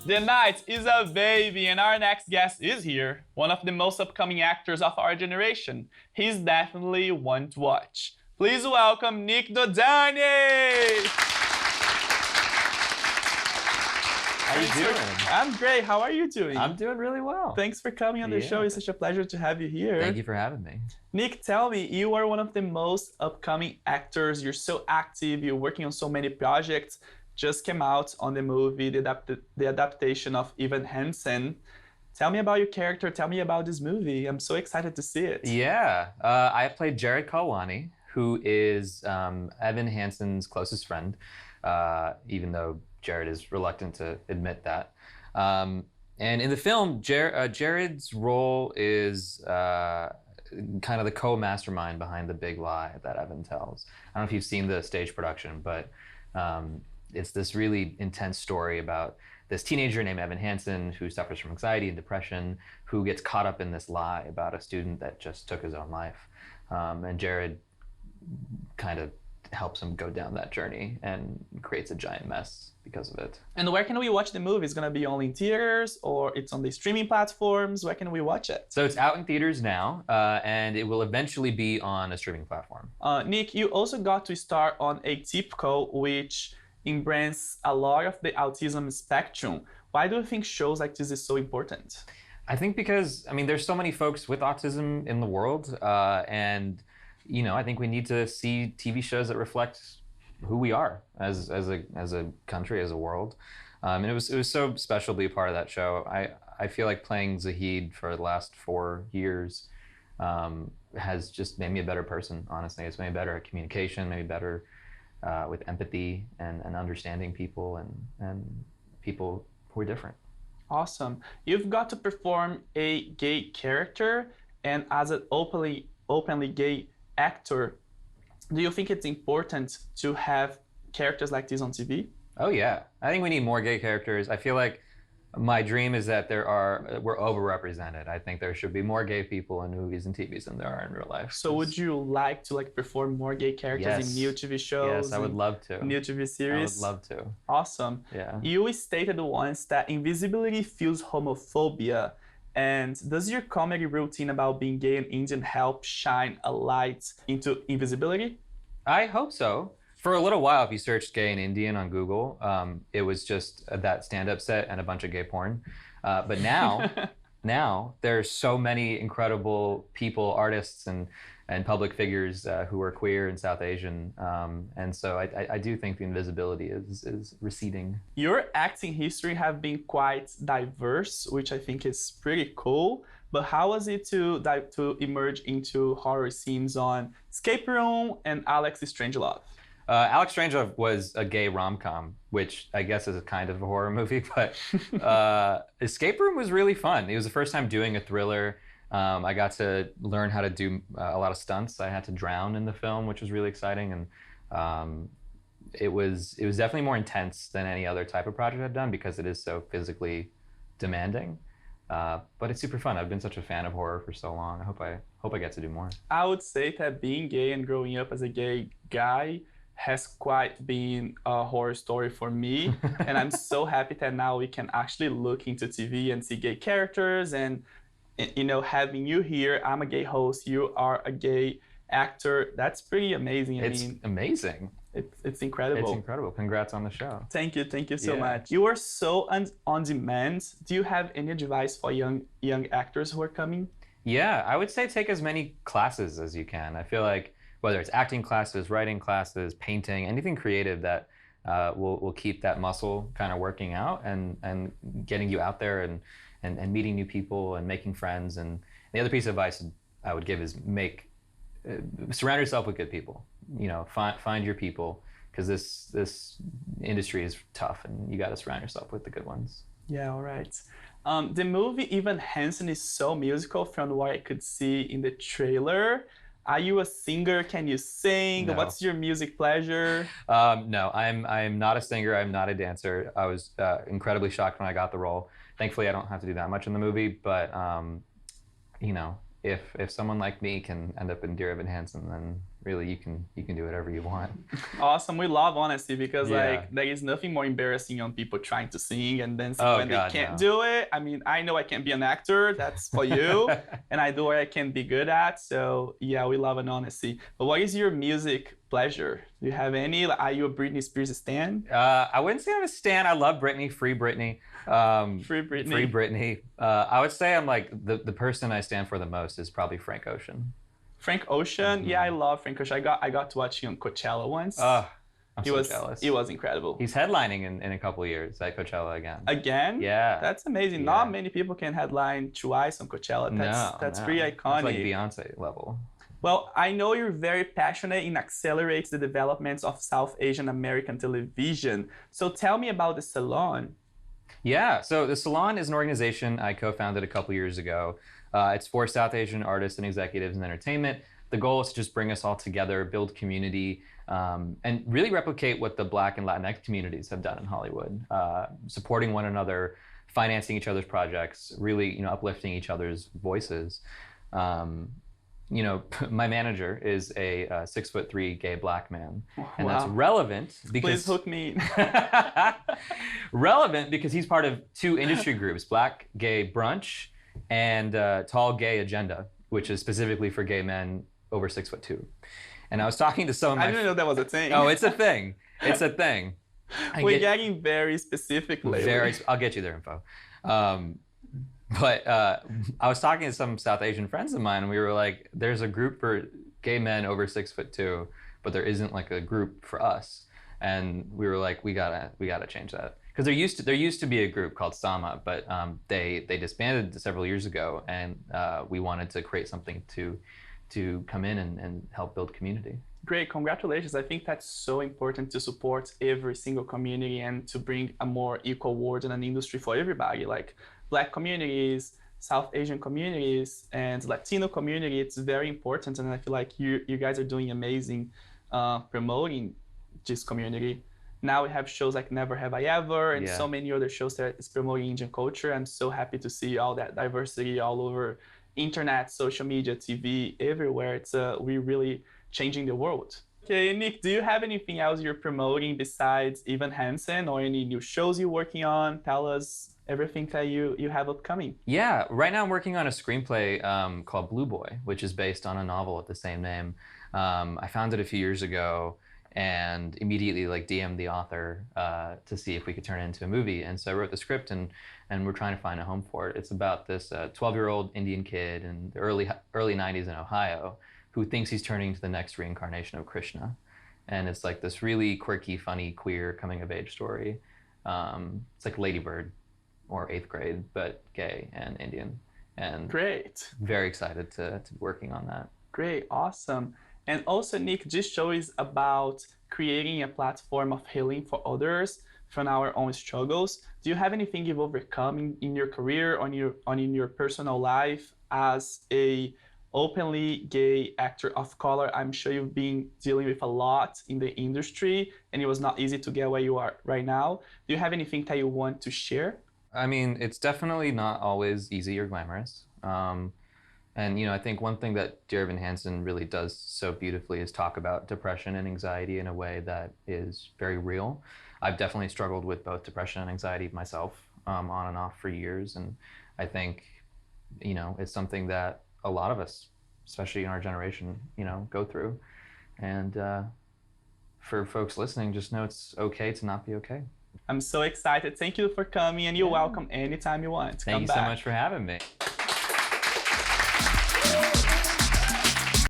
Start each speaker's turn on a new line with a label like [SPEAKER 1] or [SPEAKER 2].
[SPEAKER 1] The night is a baby, and our next guest is here, one of the most upcoming actors of our generation. He's definitely one to watch. Please welcome Nik Dodani!
[SPEAKER 2] How you doing?
[SPEAKER 1] I'm great. How are you doing?
[SPEAKER 2] I'm doing really well.
[SPEAKER 1] Thanks for coming on the show. It's such a pleasure to have you here.
[SPEAKER 2] Thank you for having me.
[SPEAKER 1] Nik, tell me, you are one of the most upcoming actors. You're so active. You're working on so many projects. Just came out on the movie, the adaptation of Evan Hansen. Tell me about your character. Tell me about this movie. I'm so excited to see it.
[SPEAKER 2] Yeah, I played Jared Castellani, who is Evan Hansen's closest friend, even though Jared is reluctant to admit that. And in the film, Jared's role is kind of the co-mastermind behind the big lie that Evan tells. I don't know if you've seen the stage production, but it's this really intense story about this teenager named Evan Hansen who suffers from anxiety and depression, who gets caught up in this lie about a student that just took his own life. And Jared kind of helps him go down that journey and creates a giant mess because of it.
[SPEAKER 1] And where can we watch the movie? It's going to be only in theaters, or it's on the streaming platforms? Where can we watch it?
[SPEAKER 2] So it's out in theaters now, and it will eventually be on a streaming platform.
[SPEAKER 1] Nik, you also got to star on Atypical, which embraces a lot of the autism spectrum. Why do you think shows like this is so important?
[SPEAKER 2] I think because, I mean, there's so many folks with autism in the world, and you know, I think we need to see TV shows that reflect who we are as a country, as a world. And it was so special to be a part of that show. I feel like playing Zahid for the last 4 years has just made me a better person, honestly. It's made me better at communication, made me better with empathy and understanding people and people who are different.
[SPEAKER 1] Awesome. You've got to perform a gay character, and as an openly gay actor, do you think it's important to have characters like this on TV?
[SPEAKER 2] Oh yeah, I think we need more gay characters. I feel like my dream is that we're overrepresented. I think there should be more gay people in movies and TVs than there are in real life.
[SPEAKER 1] So would you like to perform more gay characters in new TV shows?
[SPEAKER 2] Yes, I would love to.
[SPEAKER 1] New TV series?
[SPEAKER 2] I would love to.
[SPEAKER 1] Awesome.
[SPEAKER 2] Yeah.
[SPEAKER 1] You stated once that invisibility fuels homophobia. And does your comedy routine about being gay and Indian help shine a light into invisibility?
[SPEAKER 2] I hope so. For a little while, if you searched gay and Indian on Google, it was just that stand-up set and a bunch of gay porn. But now there's so many incredible people, artists and public figures who are queer and South Asian. And so I do think the invisibility is receding.
[SPEAKER 1] Your acting history have been quite diverse, which I think is pretty cool. But how was it to emerge into horror scenes on Escape Room and Alex Strangelove?
[SPEAKER 2] Alex Strangelove was a gay rom-com, which I guess is a kind of a horror movie, but Escape Room was really fun. It was the first time doing a thriller. I got to learn how to do a lot of stunts. I had to drown in the film, which was really exciting, and it was definitely more intense than any other type of project I've done because it is so physically demanding. But it's super fun. I've been such a fan of horror for so long. I hope I get to do more.
[SPEAKER 1] I would say that being gay and growing up as a gay guy has quite been a horror story for me. And I'm so happy that now we can actually look into TV and see gay characters. And, you know, having you here, I'm a gay host, you are a gay actor. That's pretty amazing.
[SPEAKER 2] It's amazing.
[SPEAKER 1] It's incredible.
[SPEAKER 2] It's incredible. Congrats on the show.
[SPEAKER 1] Thank you so much. You are so on demand. Do you have any advice for young actors who are coming?
[SPEAKER 2] Yeah, I would say take as many classes as you can. I feel like whether it's acting classes, writing classes, painting, anything creative that will keep that muscle kind of working out and getting you out there and meeting new people and making friends. And the other piece of advice I would give is surround yourself with good people. You know, find your people, because this industry is tough and you got to surround yourself with the good ones.
[SPEAKER 1] Yeah, all right. The movie Evan Hansen is so musical from what I could see in the trailer. Are you a singer? Can you sing?
[SPEAKER 2] No.
[SPEAKER 1] What's your music pleasure?
[SPEAKER 2] No, I'm not a singer. I'm not a dancer. I was incredibly shocked when I got the role. Thankfully, I don't have to do that much in the movie, but you know, if someone like me can end up in Dear Evan Hansen, then really you can do whatever you want.
[SPEAKER 1] Awesome. We love honesty because
[SPEAKER 2] Yeah.
[SPEAKER 1] like there is nothing more embarrassing on people trying to sing and dancing
[SPEAKER 2] Oh,
[SPEAKER 1] when
[SPEAKER 2] God,
[SPEAKER 1] they can't
[SPEAKER 2] no.
[SPEAKER 1] do it. I mean, I know I can't be an actor. That's for you. And I do what I can be good at. So yeah, we love an honesty. But what is your music pleasure? Do you have any? Are you a Britney Spears stan?
[SPEAKER 2] I wouldn't say I'm a stan. I love Britney. Free Britney.
[SPEAKER 1] Free Britney.
[SPEAKER 2] Free Britney. I would say I'm like the person I stand for the most is probably Frank Ocean.
[SPEAKER 1] Frank Ocean. Yeah, I love Frank Ocean. I got to watch him on Coachella once.
[SPEAKER 2] I'm so jealous.
[SPEAKER 1] It was incredible.
[SPEAKER 2] He's headlining in a couple of years at Coachella again.
[SPEAKER 1] Again?
[SPEAKER 2] Yeah.
[SPEAKER 1] That's amazing.
[SPEAKER 2] Yeah.
[SPEAKER 1] Not many people can headline twice on Coachella. That's pretty iconic.
[SPEAKER 2] That's like Beyonce level.
[SPEAKER 1] Well, I know you're very passionate in accelerating the developments of South Asian American television. So tell me about the Salon.
[SPEAKER 2] Yeah, so the Salon is an organization I co-founded a couple years ago. It's for South Asian artists and executives in entertainment. The goal is to just bring us all together, build community, and really replicate what the Black and Latinx communities have done in Hollywood, supporting one another, financing each other's projects, really, uplifting each other's voices. My manager is a 6'3" gay Black man, and
[SPEAKER 1] Wow.
[SPEAKER 2] that's relevant because
[SPEAKER 1] Please hook me.
[SPEAKER 2] relevant because he's part of two industry groups: Black Gay Brunch and Tall Gay Agenda, which is specifically for gay men over 6'2". And I was talking to some of my
[SPEAKER 1] I didn't know that was a thing.
[SPEAKER 2] Oh, it's a thing. It's a thing.
[SPEAKER 1] We're getting very specific lately.
[SPEAKER 2] I'll get you their info. But I was talking to some South Asian friends of mine, and we were like, there's a group for gay men over 6'2", but there isn't like a group for us. And we were like, we gotta change that. Because there used to be a group called Sama, but they disbanded several years ago, and we wanted to create something to come in and help build community.
[SPEAKER 1] Great, congratulations. I think that's so important to support every single community and to bring a more equal world in an industry for everybody. Like Black communities, South Asian communities, and Latino community, it's very important. And I feel like you guys are doing amazing promoting this community. Now we have shows like Never Have I Ever and so many other shows that is promoting Indian culture. I'm so happy to see all that diversity all over internet, social media, TV, everywhere. It's we're really changing the world. Okay, Nik, do you have anything else you're promoting besides Evan Hansen or any new shows you're working on? Tell us everything that you have upcoming.
[SPEAKER 2] Yeah, right now I'm working on a screenplay called Blue Boy, which is based on a novel with the same name. I found it a few years ago and immediately DM'd the author to see if we could turn it into a movie. And so I wrote the script and we're trying to find a home for it. It's about this 12-year-old Indian kid in the early 90s in Ohio who thinks he's turning into the next reincarnation of Krishna. And it's like this really quirky, funny, queer coming-of-age story. It's like Lady Bird or 8th grade, but gay and Indian. And
[SPEAKER 1] great.
[SPEAKER 2] Very excited to be working on that.
[SPEAKER 1] Great, awesome. And also, Nik, this show is about creating a platform of healing for others from our own struggles. Do you have anything you've overcome in your career, in your personal life as a openly gay actor of color? I'm sure you've been dealing with a lot in the industry, and it was not easy to get where you are right now. Do you have anything that you want to share?
[SPEAKER 2] I mean, it's definitely not always easy or glamorous. And I think one thing that Dear Evan Hansen really does so beautifully is talk about depression and anxiety in a way that is very real. I've definitely struggled with both depression and anxiety myself, on and off for years. And I think, it's something that a lot of us, especially in our generation, go through. And for folks listening, just know it's okay to not be okay.
[SPEAKER 1] I'm so excited. Thank you for coming, and you're welcome anytime you want.
[SPEAKER 2] Thank you so much for having me.